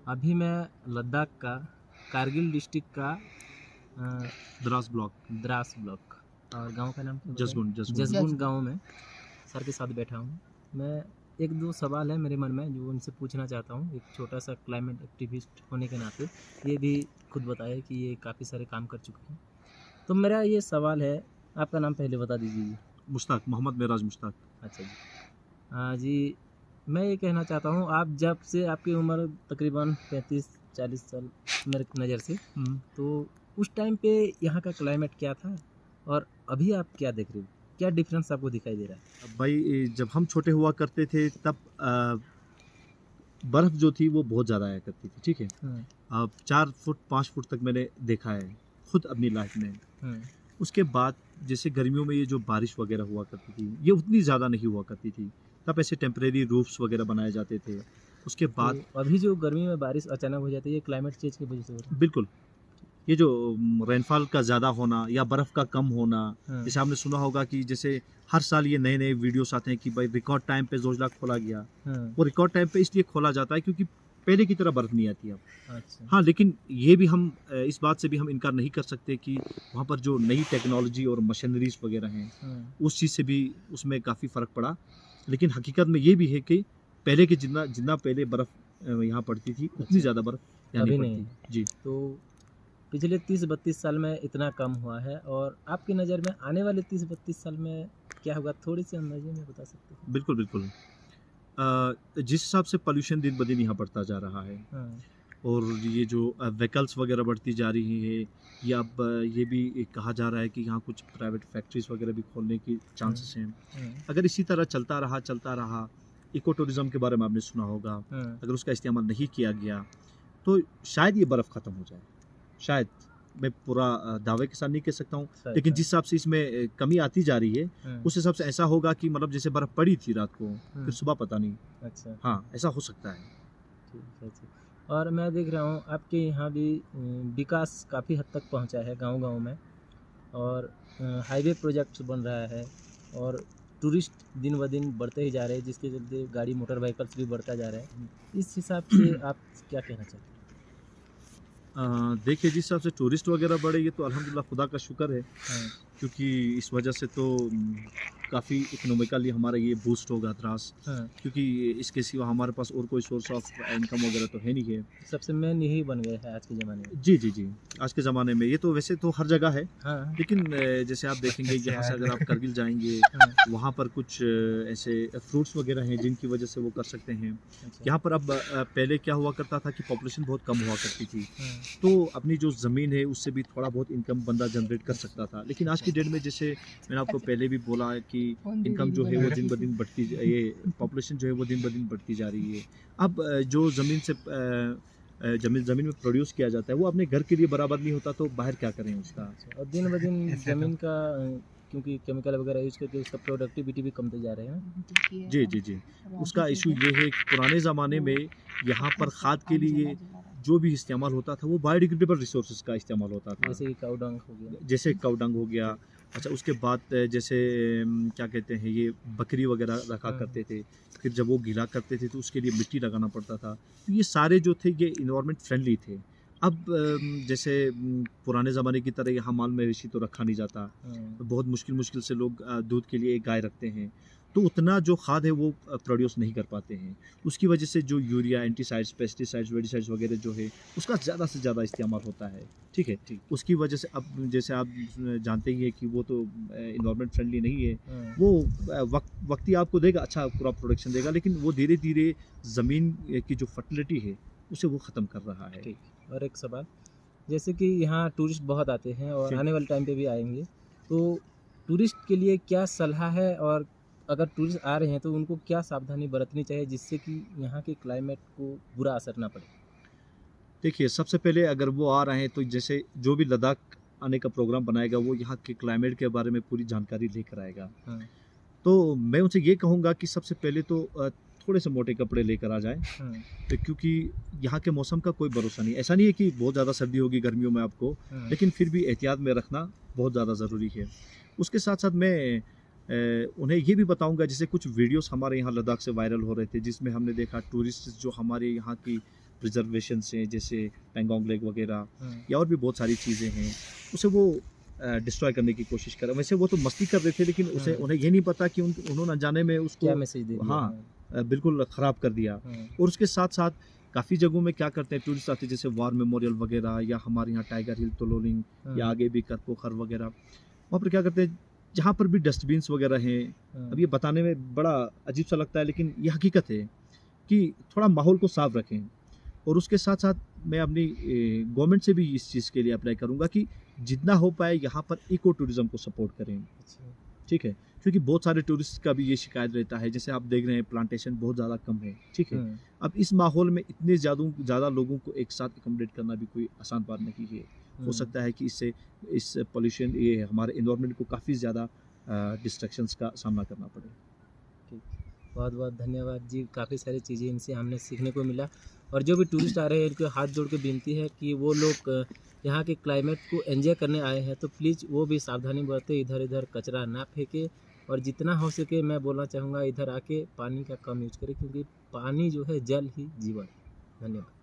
अभी मैं लद्दाख का कारगिल डिस्ट्रिक्ट का द्रास ब्लॉक और गांव का नाम क्या बताया? जसगुंड जसगुंड गांव में सर के साथ बैठा हूँ मैं। एक दो सवाल है मेरे मन में जो उनसे पूछना चाहता हूँ, एक छोटा सा क्लाइमेट एक्टिविस्ट होने के नाते। ये भी खुद बताया कि ये काफ़ी सारे काम कर चुके हैं। तो मेरा ये सवाल है, आपका नाम पहले बता दीजिए। मुश्ताक, मोहम्मद मेराज मुश्ताक। अच्छा जी। हाँ जी, मैं ये कहना चाहता हूँ, आप जब से आपकी उम्र तकरीबन 35-40 साल मेरे नज़र से, तो उस टाइम पे यहाँ का क्लाइमेट क्या था और अभी आप क्या देख रहे हो? क्या डिफरेंस आपको दिखाई दे रहा है? भाई जब हम छोटे हुआ करते थे तब बर्फ़ जो थी वो बहुत ज़्यादा आया करती थी, ठीक है। अब 4 फुट 5 फुट तक मैंने देखा है खुद अपनी लाइफ में। उसके बाद जैसे गर्मियों में ये जो बारिश वगैरह हुआ करती थी ये उतनी ज़्यादा नहीं हुआ करती थी। तब ऐसे टेम्परेरी रूफ्स वगैरह बनाए जाते थे। उसके बाद तो अभी जो गर्मी में बारिश अचानक हो जाती है, ये क्लाइमेट चेंज की वजह से हो रहा है? बिल्कुल, ये जो रेनफॉल का ज़्यादा होना या बर्फ़ का कम होना, जैसे आपने सुना होगा कि जैसे हर साल ये नए-नए वीडियोस आते हैं कि भाई रिकॉर्ड टाइम पे जोजिला खोला गया। वो रिकॉर्ड टाइम पे इसलिए खोला जाता है क्योंकि पहले की तरह बर्फ़ नहीं आती अब। अच्छा। हाँ, लेकिन ये भी हम इस बात से भी हम इनकार नहीं कर सकते कि वहाँ पर जो नई टेक्नोलॉजी और मशीनरीज़ वगैरह हैं, उस चीज़ से भी उसमें काफ़ी फ़र्क पड़ा। लेकिन हकीकत में ये भी है कि पहले के जितना जितना पहले बर्फ़ यहाँ पड़ती थी उतनी ज़्यादा बर्फ़ यहाँ नहीं पड़ती। जी। तो पिछले 30-32 साल में इतना कम हुआ है और आपकी नज़र में आने वाले 30-32 साल में क्या होगा, थोड़ी सी अंदाजे में बता सकते हैं? बिल्कुल, बिल्कुल। जिस हिसाब से पॉल्यूशन दिन ब दिन यहाँ बढ़ता जा रहा है और ये जो व्हीकल्स वगैरह बढ़ती जा रही है, या अब ये भी कहा जा रहा है कि यहाँ कुछ प्राइवेट फैक्ट्रीज वगैरह भी खोलने की चांसेस हैं। अगर इसी तरह चलता रहा, इको टूरिज्म के बारे में आपने सुना होगा, अगर उसका इस्तेमाल नहीं किया गया तो शायद ये बर्फ़ ख़त्म हो जाए। शायद, मैं पूरा दावे के साथ नहीं कह सकता हूँ, लेकिन जिस हिसाब से इसमें कमी आती जा रही है उस हिसाब से ऐसा होगा कि मतलब जैसे बर्फ़ पड़ी थी रात को फिर सुबह पता नहीं। अच्छा। हाँ, ऐसा हो सकता है। ठीक है जी। और मैं देख रहा हूँ आपके यहाँ भी विकास काफ़ी हद तक पहुँचा है गांव-गांव में, और हाईवे प्रोजेक्ट बन रहा है और टूरिस्ट दिन ब दिन बढ़ते ही जा रहे हैं, जिसके चलते गाड़ी मोटर व्हीकल्स भी बढ़ता जा रहा है। इस हिसाब से आप क्या कहना चाहते हैं? देखिए, जिस हिसाब से टूरिस्ट वगैरह बढ़े ये तो अल्हम्दुलिल्लाह खुदा का शुक्र है, क्योंकि इस वजह से तो काफ़ी इकोनॉमिकली हमारा ये बूस्ट होगा द्रास, क्योंकि इसके सिवा हमारे पास और कोई सोर्स ऑफ इनकम वगैरह तो है नहीं है। सबसे मेन यही बन गया है आज के ज़माने में। जी, जी, जी। आज के ज़माने में ये तो वैसे तो हर जगह है, लेकिन जैसे आप देखेंगे यहाँ से अगर आप करगिल जाएँगे वहाँ पर कुछ ऐसे फ्रूट्स वगैरह हैं जिनकी वजह से वो कर सकते हैं। यहाँ पर अब पहले क्या हुआ करता था कि पॉपुलेशन बहुत कम हुआ करती थी, तो अपनी जो ज़मीन है उससे भी थोड़ा बहुत इनकम बंदा जनरेट कर सकता था। लेकिन आज की डेट में जैसे मैंने आपको पहले भी बोला है कि इनकम जो है वो दिन ब दिन बढ़ती, ये पॉपुलेशन जो है वो दिन ब दिन बढ़ती जा रही है। अब जो ज़मीन से ज़मीन में प्रोड्यूस किया जाता है वो अपने घर के लिए बराबर नहीं होता तो बाहर क्या करें उसका। और दिन ब दिन ज़मीन का क्योंकि केमिकल वगैरह यूज़ करके उसका प्रोडक्टिविटी भी कमते जा रहे हैं। जी, जी, जी। उसका इशू ये है कि पुराने ज़माने में यहाँ पर खाद के लिए जो भी इस्तेमाल होता था वो बायोडिग्रेडेबल रिसोर्सेज का इस्तेमाल होता था। जैसे कि काऊ डंग हो गया। जैसे काऊ डंग हो गया। अच्छा, उसके बाद जैसे क्या कहते हैं, ये बकरी वगैरह रखा करते थे, फिर जब वो गीला करते थे तो उसके लिए मिट्टी लगाना पड़ता था। तो ये सारे जो थे ये इन्वायरमेंट फ्रेंडली थे। अब जैसे पुराने ज़माने की तरह यहाँ माल मवेशी तो रखा नहीं जाता, बहुत मुश्किल से लोग दूध के लिए एक गाय रखते हैं, तो उतना जो खाद है वो प्रोड्यूस नहीं कर पाते हैं। उसकी वजह से जो यूरिया, एंटीसाइड्स, पेस्टिसाइड्स, वेडिसाइड्स वगैरह जो है उसका ज़्यादा से ज़्यादा इस्तेमाल होता है, ठीक है। उसकी वजह से अब जैसे आप जानते ही हैं कि वो तो इन्वायरमेंट फ्रेंडली नहीं है। वो वक्ती आपको देगा, अच्छा क्रॉप प्रोडक्शन देगा, लेकिन वो धीरे-धीरे ज़मीन की जो फर्टिलिटी है उसे वो ख़त्म कर रहा है। ठीक। और एक सवाल, जैसे कि यहाँ टूरिस्ट बहुत आते हैं और आने वाले टाइम पे भी आएंगे, तो टूरिस्ट के लिए क्या सलाह है, और अगर टूरिस्ट आ रहे हैं तो उनको क्या सावधानी बरतनी चाहिए जिससे कि यहाँ के क्लाइमेट को बुरा असर ना पड़े? देखिए, सबसे पहले अगर वो आ रहे हैं तो जैसे जो भी लद्दाख आने का प्रोग्राम बनाएगा वो यहाँ के क्लाइमेट के बारे में पूरी जानकारी लेकर आएगा। तो मैं उनसे ये कहूँगा कि सबसे पहले तो थोड़े से मोटे कपड़े लेकर आ जाएँ, तो क्योंकि यहाँ के मौसम का कोई भरोसा नहीं। ऐसा नहीं है कि बहुत ज़्यादा सर्दी होगी गर्मियों में आपको, लेकिन फिर भी एहतियात में रखना बहुत ज़्यादा ज़रूरी है। उसके साथ-साथ मैं उन्हें ये भी बताऊँगा, जैसे कुछ वीडियोज़ हमारे यहाँ लद्दाख से वायरल हो रहे थे जिसमें हमने देखा टूरिस्ट जो हमारे यहाँ की प्रिजर्वेशन से, जैसे पेंगोंग लेक वगैरह हम्म, या और भी बहुत सारी चीज़ें हैं, उसे वो डिस्ट्रॉय करने की कोशिश कर रहे हैं। वैसे वो तो मस्ती कर रहे थे, लेकिन उसे हम्म। उन्हें ये नहीं पता कि उन्होंने अनजाने में उसको क्या मैसेज दे दिया? हाँ बिल्कुल ख़राब कर दिया। और उसके साथ-साथ काफ़ी जगहों में क्या करते हैं टूरिस्ट आते हैं, जैसे वार मेमोरियल वगैरह या हमारे यहाँ टाइगर हिल, तोलोलिंग या आगे भी करपोखर वगैरह, वहाँ पर क्या करते हैं, जहाँ पर भी डस्टबिन्स वगैरह हैं, अब ये बताने में बड़ा अजीब सा लगता है, लेकिन ये हकीकत है कि थोड़ा माहौल को साफ रखें। और उसके साथ-साथ मैं अपनी गवर्नमेंट से भी इस चीज़ के लिए अप्लाई करूँगा कि जितना हो पाए यहाँ पर इको टूरिज़्म को सपोर्ट करें, अच्छा। ठीक है? क्योंकि बहुत सारे टूरिस्ट का भी ये शिकायत रहता है, जैसे आप देख रहे हैं प्लांटेशन बहुत ज़्यादा कम है, ठीक है? हम्म, अब इस माहौल में इतने ज़्यादा लोगों को एक साथ अकोमोडेट करना भी कोई आसान बात नहीं है। हो हम्म, सकता है कि इससे इस पॉल्यूशन ये हमारे एनवायरनमेंट को काफ़ी ज़्यादा डिस्ट्रैक्शंस का सामना करना पड़े। ठीक। बहुत बहुत धन्यवाद जी, काफ़ी सारी चीज़ें इनसे हमने सीखने को मिला। और जो भी टूरिस्ट आ रहे हैं इनको हाथ जोड़ के विनती है कि वो लोग यहाँ के क्लाइमेट को एंजॉय करने आए हैं, तो प्लीज़ वो भी सावधानी बरतें, इधर इधर कचरा ना फेंके, और जितना हो सके मैं बोलना चाहूँगा इधर आके पानी का कम यूज करें, क्योंकि पानी जो है जल ही जीवन है। धन्यवाद।